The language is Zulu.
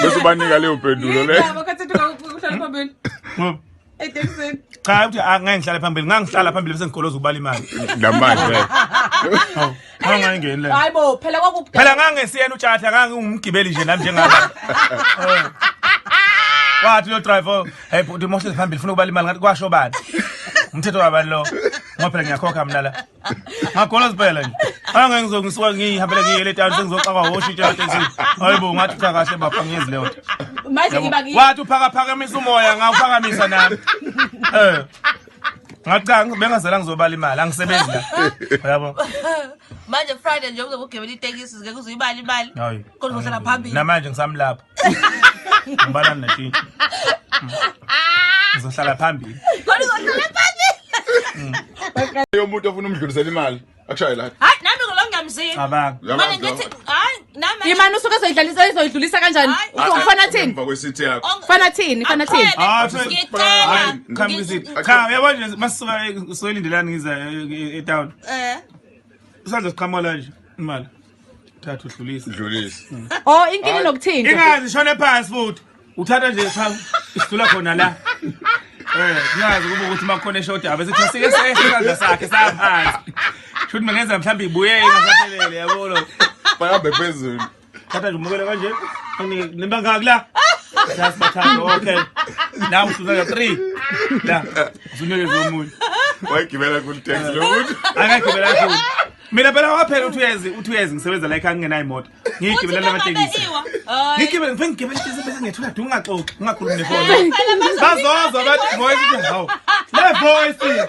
Bese banika leyo mpendulo le. Cha uthi angeke ngihlale phambili ngangihlala phambili bese ngigoloza ukubala imali Namanje. angangeni le Hayibo phela kwakubudala. phela ngangesiyena utshatha ngangingumgibeli nje nami njengaba wathi lo driver hey bhuti moshe phambili ufuna ukubala imali ngathi kwasho bani umthetho wabani lo ngoba phela ngiyakhokha mina la ngagoloza phela nje angeke ngizongisuka ngihambele ngiyele town sengizoxaka wash itshala taxi hayibo ngathi cha kahle bapha ngezi leyo Manje ngiba wathi uphakaphakamisa umoya ngawuphakamisa nami ngacha bengazela ngizobala imali angisebenzi la yabo Manje Friday nje uzobugibela itekisi ngeke uzuyibala imali. hayi Kodwa uhlala phambili. namanje ngisamlapha ngibala nethi ngizohlala phambili Kodwa uzohlala phambili. Leyo muntu ofuna umdlulisela imali akushaye la. Hayi nami ngolongamzini. cabanga Manje ngithi hayi nami Imani usuke ezoyidlulisa kanjani? Ufana thini? Emva kwesithi yakho. Fana thini? Fana thini? Ngicela. Khambisi cha yabo nje masuka soyilindelani ngiza etown usandla siqhamola nje imali thatha udlulisa Dlulisa. Oh inkingi nokuthinta. ingazi shone phansi futhi uthatha nje phansi isidlula khona la ngazi kuba ukuthi makhona eshort abe sithi sike sesandla sakhe saphansi shothi mangenza mhlawumbe ibuye ingasaphelele yabo lo Bahambe phezulu. thatha nje umukele kanje nimba ngakula just bathatha okay now usuzaka 3 la usunikeza umuntu Wayigibela ku taxi lo muntu. akagibela kakhulu mina phela waphela uthi uyezi ngisebenza la ekhaya ngingena imoto ngigibela lamatekisi ngigibela ngifengigibela itekisi bese ngethula du ungaxoxi ungakhulumi nefoni bazozwa bathi voice hawo le voice